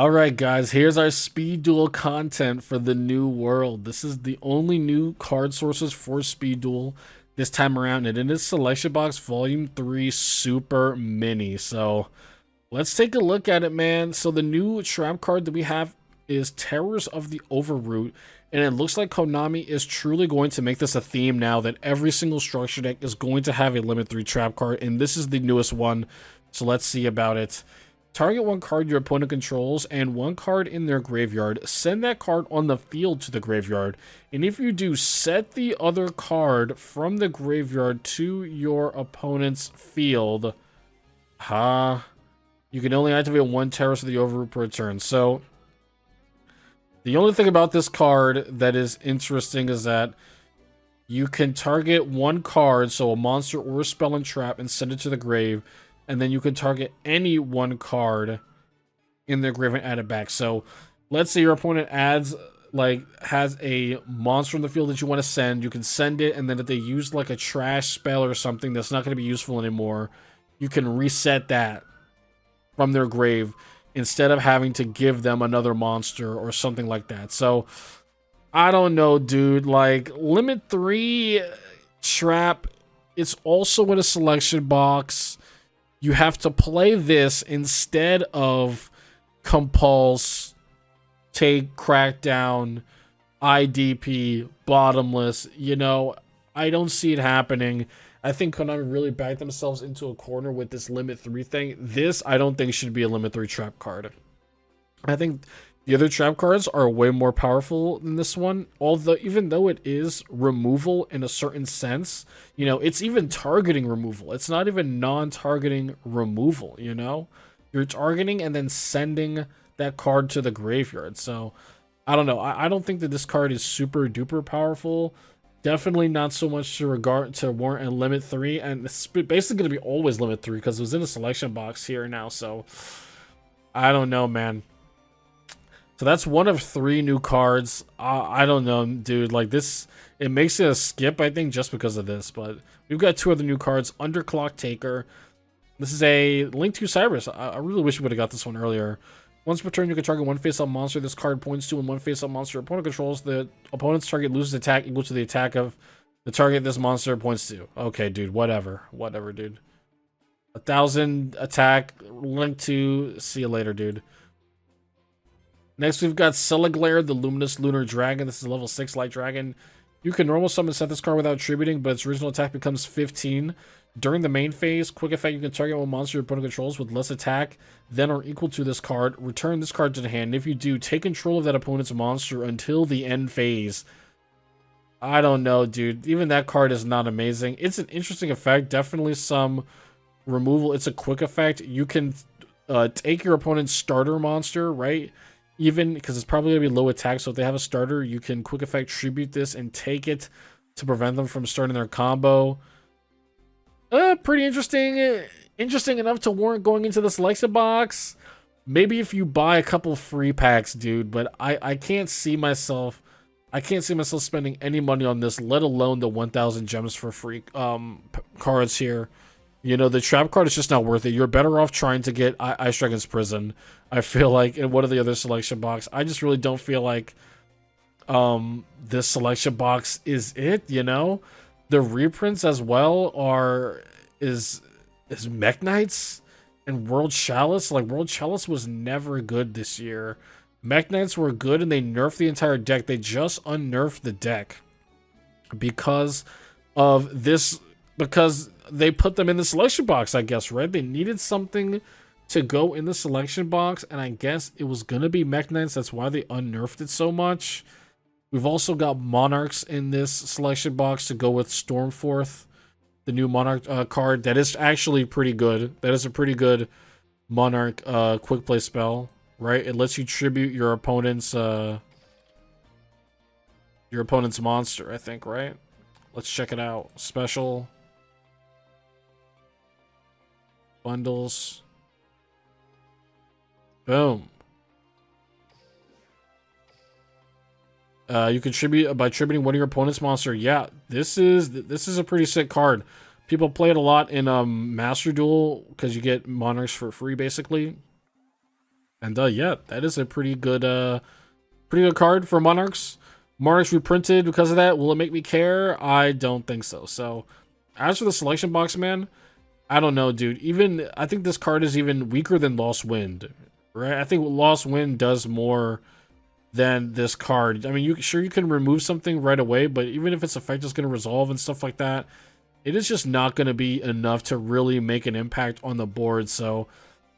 Alright guys, here's our speed duel content for the new world. This is the only new card sources for speed duel this time around, and it is Selection Box Volume 3 Super Mini. So let's take a look at it, man. So the new trap card that we have is Terrors of the Overroot, and it looks like Konami is truly going to make this a theme now that every single structure deck is going to have a Limit 3 trap card, and this is the newest one. So let's see about it. Target one card your opponent controls and one card in their graveyard. Send that card on the field to the graveyard. And if you do, set the other card from the graveyard to your opponent's field. You can only activate one Terrace of the Overroot per turn. So, the only thing about this card that is interesting is that you can target one card, so a monster or a spell and trap, and send it to the grave. And then you can target any one card in their grave and add it back. So let's say your opponent has a monster in the field that you want to send. You can send it, and then if they use like a trash spell or something that's not going to be useful anymore, you can reset that from their grave instead of having to give them another monster or something like that. So I don't know, dude. Like, Limit 3 trap, it's also in a selection box. You have to play this instead of Compulse, Take, Crackdown, IDP, Bottomless. You know, I don't see it happening. I think Konami really backed themselves into a corner with this Limit 3 thing. This, I don't think, should be a Limit 3 trap card. I think the other trap cards are way more powerful than this one. Although, even though it is removal in a certain sense, you know, it's even targeting removal. It's not even non-targeting removal, you know? You're targeting and then sending that card to the graveyard. So, I don't know. I don't think that this card is super duper powerful. Definitely not so much to warrant a Limit 3. And it's basically going to be always Limit 3 because it was in a selection box here now. So, I don't know, man. So that's one of 3 new cards. I don't know, dude. Like, this, it makes it a skip, I think, just because of this. But we've got 2 other new cards. Underclock Taker. This is a Link to Cyrus. I really wish we would have got this one earlier. Once per turn, you can target one face-up monster this card points to, and one face-up monster your opponent controls. The opponent's target loses attack equal to the attack of the target this monster points to. Okay, dude. Whatever. Whatever, dude. 1,000 attack. Link to. See you later, dude. Next, we've got Celaglare, the Luminous Lunar Dragon. This is a level 6 Light Dragon. You can normal summon set this card without attributing, but its original attack becomes 15. During the main phase, quick effect, you can target one monster your opponent controls with less attack than or equal to this card. Return this card to the hand. And if you do, take control of that opponent's monster until the end phase. I don't know, dude. Even that card is not amazing. It's an interesting effect. Definitely some removal. It's a quick effect. You can take your opponent's starter monster, right? Even because it's probably going to be low attack, so if they have a starter, you can quick effect tribute this and take it to prevent them from starting their combo. Pretty interesting. Interesting enough to warrant going into the selection box. Maybe if you buy a couple free packs, dude, but I can't see myself spending any money on this, let alone the 1,000 gems for free cards here. You know, the trap card is just not worth it. You're better off trying to get Ice Dragon's Prison, I feel like, in one of the other selection box. I just really don't feel like this selection box is it, you know? The reprints as well is Mech Knights and World Chalice. Like, World Chalice was never good this year. Mech Knights were good and they nerfed the entire deck. They just unnerfed the deck because of this, because they put them in the selection box, I guess, right? They needed something to go in the selection box, and I guess it was gonna be Mech Knights. That's why they unnerfed it so much. We've also got Monarchs in this selection box to go with Stormforth, the new Monarch card. That is actually pretty good. That is a pretty good Monarch quick play spell, right? It lets you tribute your opponent's monster, I think, right? Let's check it out. Special bundles. Boom. You contribute by tributing one of your opponent's monster. Yeah, this is a pretty sick card. People play it a lot in Master Duel because you get Monarchs for free, basically. And yeah, that is a pretty good card for Monarchs. Monarchs reprinted because of that. Will it make me care? I don't think so. So, as for the selection box, man, I don't know, dude. Even I think this card is even weaker than Lost Wind, right? I think Lost Wind does more than this card. I mean, you can remove something right away, but even if its effect is going to resolve and stuff like that, it is just not going to be enough to really make an impact on the board. So,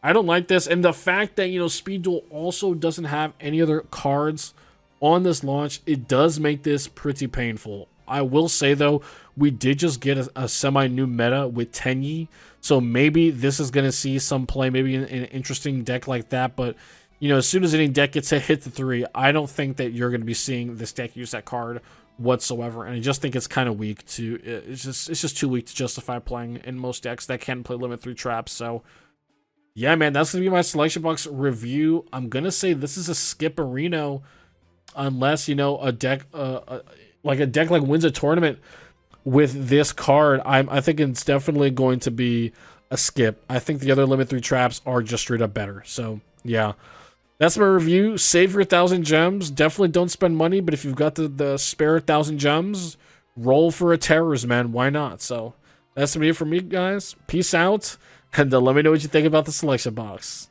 I don't like this. And the fact that, Speed Duel also doesn't have any other cards on this launch, it does make this pretty painful. I will say, though, we did just get a semi-new meta with Tenyi, so maybe this is going to see some play, maybe in an interesting deck like that, but, as soon as any deck gets to hit the 3, I don't think that you're going to be seeing this deck use that card whatsoever, and I just think it's kind of weak to, it's just too weak to justify playing in most decks that can play Limit 3 traps, so... yeah, man, that's going to be my selection box review. I'm going to say this is a skip-a-reno unless, a deck like wins a tournament with this card. I think it's definitely going to be a skip. I think the other Limit 3 traps are just straight up better. So, yeah. That's my review. Save your 1,000 gems. Definitely don't spend money, but if you've got the spare 1,000 gems, roll for a Terrors, man. Why not? So, that's it for me, guys. Peace out. And let me know what you think about the selection box.